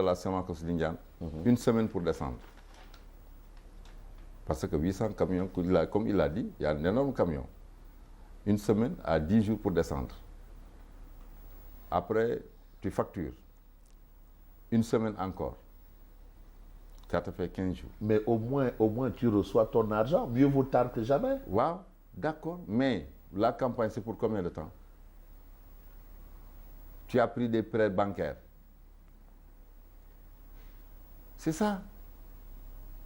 la Sonacos Lindiane, une semaine pour descendre. Parce que 800 camions, comme il l'a dit, il y a un énorme camion. Une semaine à 10 jours pour descendre. Après, tu factures. Une semaine encore. Ça te fait 15 jours. Mais au moins, tu reçois ton argent. Mieux vaut tard que jamais. Wow, d'accord. Mais la campagne, c'est pour combien de temps? Tu as pris des prêts bancaires. C'est ça.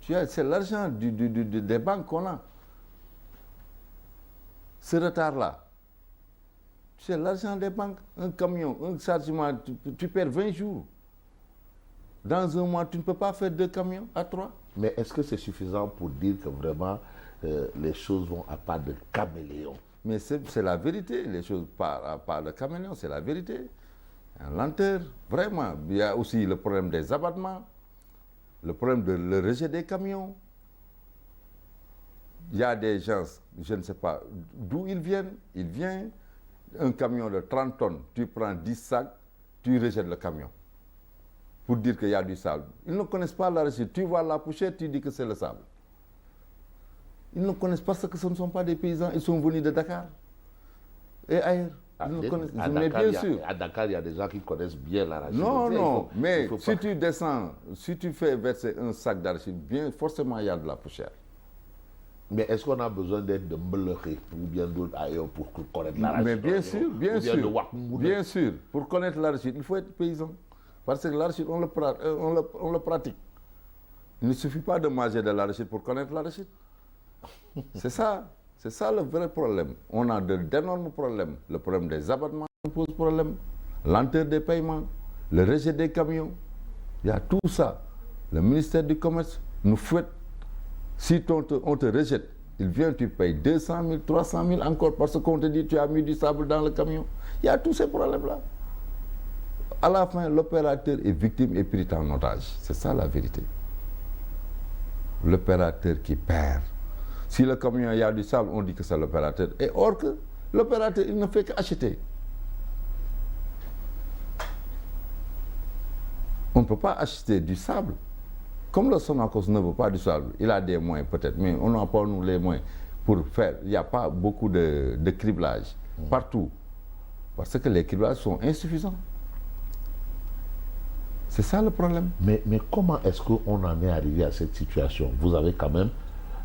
C'est l'argent des banques qu'on a. Ce retard-là, c'est l'argent des banques. Un camion, un chargement, tu perds 20 jours. Dans un mois, tu ne peux pas faire 2 camions à 3. Mais est-ce que c'est suffisant pour dire que vraiment les choses vont à pas de caméléon? Mais c'est la vérité. Les choses à pas de caméléon, c'est la vérité. En lenteur, vraiment. Il y a aussi le problème des abattements, le problème de le rejet des camions. Il y a des gens, je ne sais pas d'où ils viennent. Ils viennent, un camion de 30 tonnes, tu prends 10 sacs, tu rejettes le camion. Pour dire qu'il y a du sable. Ils ne connaissent pas l'arachide. Tu vois la poussière, tu dis que c'est le sable. Ils ne connaissent pas parce que ce ne sont pas des paysans. Ils sont venus de Dakar et ailleurs. Mais bien sûr. À Dakar, il y a des gens qui connaissent bien l'arachide. Non, mais si tu descends, si tu fais verser un sac d'arachide, bien forcément il y a de la poussière. Mais est-ce qu'on a besoin d'être de Mbeléré ou bien d'autres ailleurs pour connaître l'arachide? Mais bien sûr. Bien sûr. Pour connaître l'arachide, il faut être paysan. Parce que l'arachide, on le pratique. Il ne suffit pas de manger de l'arachide pour connaître l'arachide. C'est ça le vrai problème. On a d'énormes problèmes. Le problème des abattements pose problème. Lenteur des paiements, le rejet des camions. Il y a tout ça. Le ministère du Commerce nous fouette. Si on te rejette, il vient, tu payes 200 000, 300 000 encore parce qu'on te dit tu as mis du sable dans le camion. Il y a tous ces problèmes-là. À la fin, l'opérateur est victime et pris en otage. C'est ça la vérité. L'opérateur qui perd. Si le camion, il y a du sable, on dit que c'est l'opérateur. Et or que l'opérateur, il ne fait qu'acheter. On ne peut pas acheter du sable. Comme le Sonacos ne veut pas du sable, il a des moyens peut-être, mais on n'a pas nous les moyens pour faire. Il n'y a pas beaucoup de criblage partout. Parce que les criblages sont insuffisants. C'est ça le problème. Mais comment est-ce qu'on en est arrivé à cette situation? Vous avez quand même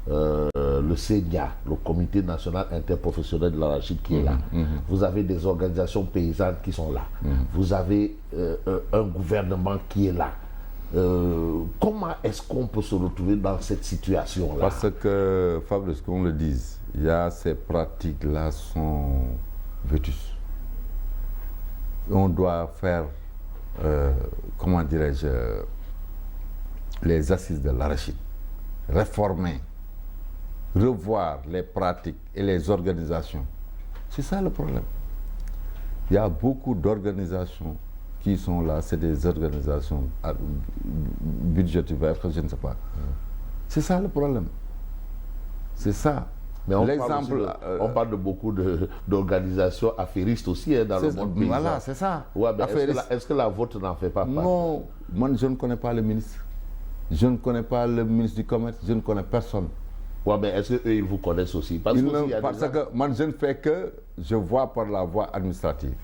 le CENIA, le Comité national interprofessionnel de l'arachide qui est là. Vous avez des organisations paysannes qui sont là. Vous avez un gouvernement qui est là. Comment est-ce qu'on peut se retrouver dans cette situation-là? Parce que, Fabrice, qu'on le dise, il y a ces pratiques-là sont vétustes. On doit faire comment dirais-je, les assises de l'arachide, réformer, revoir les pratiques et les organisations. C'est ça le problème. Il y a beaucoup d'organisations qui sont là, c'est des organisations budgétaires, je ne sais pas. C'est ça le problème. C'est ça. Mais on parle de beaucoup d'organisations affairistes aussi dans le monde paysan. Voilà, c'est ça. Ouais, est-ce que la vôtre n'en fait pas partie? Non, moi je ne connais pas le ministre. Je ne connais pas le ministre du Commerce, je ne connais personne. Ouais, mais est-ce qu'eux, ils vous connaissent aussi? Parce que moi je ne fais que, je vois par la voie administrative.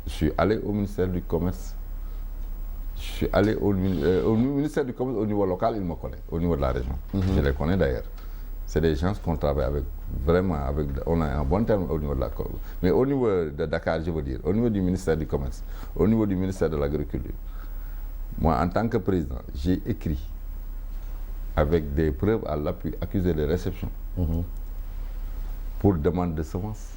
Je suis allé au ministère du Commerce. Je suis allé au ministère du Commerce au niveau local, il me connaît, au niveau de la région. Je les connais d'ailleurs. C'est des gens qu'on travaille avec, vraiment, on a un bon terme au niveau de la Côte. Mais au niveau de Dakar, je veux dire, au niveau du ministère du Commerce, au niveau du ministère de l'Agriculture, moi, en tant que président, j'ai écrit avec des preuves à l'appui, accusé de réception, pour demande de semences,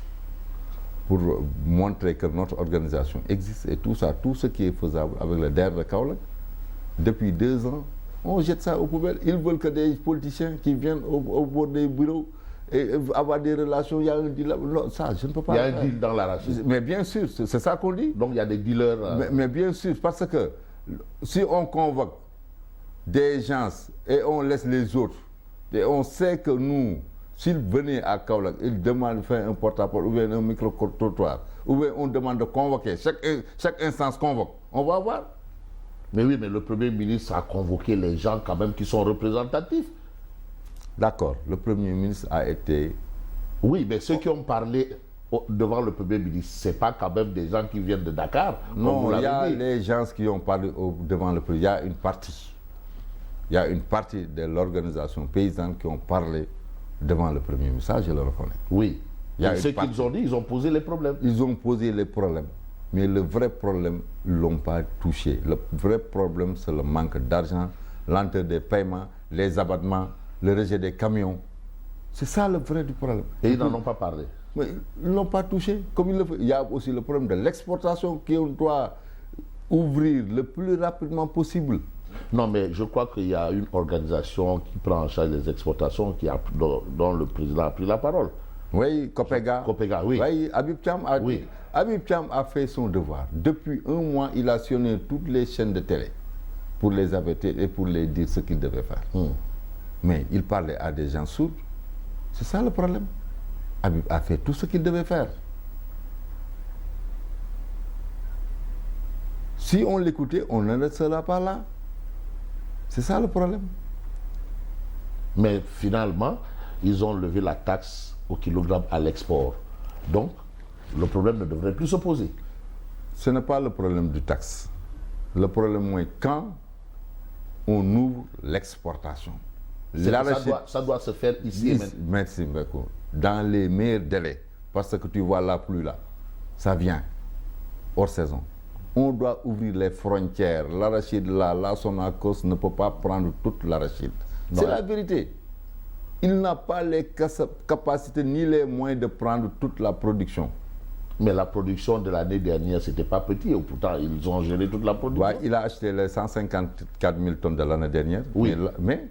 pour montrer que notre organisation existe et tout ça, tout ce qui est faisable avec le DER de Kaolack, depuis 2 ans, on jette ça aux poubelles. Ils veulent que des politiciens qui viennent au bord des bureaux et avoir des relations. Il y a un deal. Non, ça, je ne peux pas. Il y a un deal dans l'arachide. Mais bien sûr, c'est ça qu'on dit. Donc il y a des dealers. Mais bien sûr, parce que si on convoque des gens et on laisse les autres, et on sait que nous, s'ils venaient à Kaolack, ils demandent de faire un porte-à-porte ou bien un micro-trottoir, ou bien on demande de convoquer, chaque instance convoque, on va voir. Mais oui, mais le Premier ministre a convoqué les gens quand même qui sont représentatifs. D'accord, le Premier ministre a été... Oui, mais ceux qui ont parlé devant le Premier ministre, ce n'est pas quand même des gens qui viennent de Dakar. Non, il y a les gens qui ont parlé devant le Premier ministre. Il y a une partie. Il y a une partie de l'organisation paysanne qui ont parlé devant le Premier ministre. Ça, je le reconnais. Oui. Il y a ce qu'ils ont dit, ils ont posé les problèmes. Ils ont posé les problèmes. Mais le vrai problème, ils ne l'ont pas touché. Le vrai problème, c'est le manque d'argent, lenteur des paiements, les abattements, le rejet des camions. C'est ça le vrai du problème. Et ils n'en ont pas parlé. Mais ils ne l'ont pas touché. Comme il y a aussi le problème de l'exportation qu'on doit ouvrir le plus rapidement possible. Non, mais je crois qu'il y a une organisation qui prend en charge les exportations dont le président a pris la parole. Oui, Copega. Copega, oui. Oui, Habib Thiam a fait son devoir. Depuis un mois, il a sonné toutes les chaînes de télé pour les avertir et pour les dire ce qu'il devait faire. Mais il parlait à des gens sourds. C'est ça le problème. Habib a fait tout ce qu'il devait faire. Si on l'écoutait, on ne serait pas là. C'est ça le problème. Mais finalement, ils ont levé la taxe au kilogramme à l'export. Donc, le problème ne devrait plus se poser. Ce n'est pas le problème du taxe. Le problème est quand on ouvre l'exportation. Ça doit se faire ici et maintenant. Merci beaucoup. Dans les meilleurs délais. Parce que tu vois la pluie là. Ça vient. Hors saison. On doit ouvrir les frontières. L'arachide là, la Sonacos ne peut pas prendre toute l'arachide. C'est la vérité. Il n'a pas les capacités ni les moyens de prendre toute la production. Mais la production de l'année dernière, ce n'était pas petit. Et pourtant, ils ont géré toute la production. Ouais, il a acheté les 154 000 tonnes de l'année dernière. Oui. Mais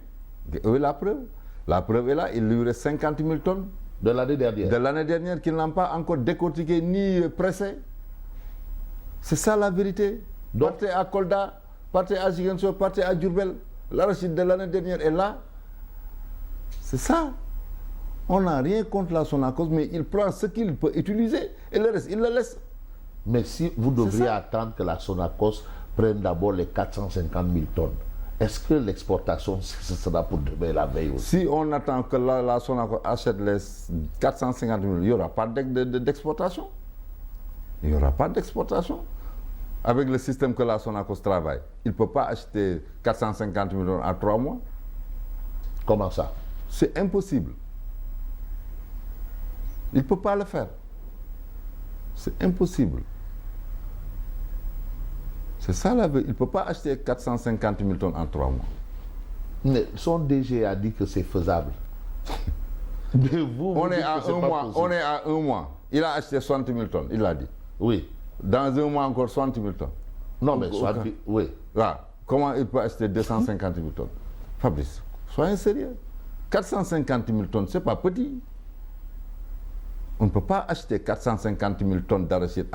la preuve? La preuve est là, il lui reste 50 000 tonnes. De l'année dernière? De l'année dernière qu'ils n'ont pas encore décortiqué ni pressé. C'est ça la vérité. Donc, partez à Kolda, partez à Ziguinchor, partez à Diourbel. L'arachide de l'année dernière est là. C'est ça. On n'a rien contre la Sonacos, mais il prend ce qu'il peut utiliser et le reste, il le laisse. Mais si vous devriez attendre que la Sonacos prenne d'abord les 450 000 tonnes, est-ce que l'exportation, ce sera pour demain la veille aussi? Si on attend que la Sonacos achète les 450 000, il n'y aura pas d'exportation. Il n'y aura pas d'exportation. Avec le système que la Sonacos travaille, il ne peut pas acheter 450 000 tonnes à 3 mois. Comment ça? C'est impossible. Il ne peut pas le faire. C'est impossible. C'est ça la vérité. Il ne peut pas acheter 450 000 tonnes en 3 mois. Mais son DG a dit que c'est faisable. Mais on est à un mois. Il a acheté 60 000 tonnes, il l'a dit. Oui. Dans un mois encore 60 000 tonnes. Non, mais oui. Là, comment il peut acheter 250 000 tonnes? Fabrice, soyez sérieux. 450 000 tonnes, ce n'est pas petit. On ne peut pas acheter 450 000 tonnes d'arachide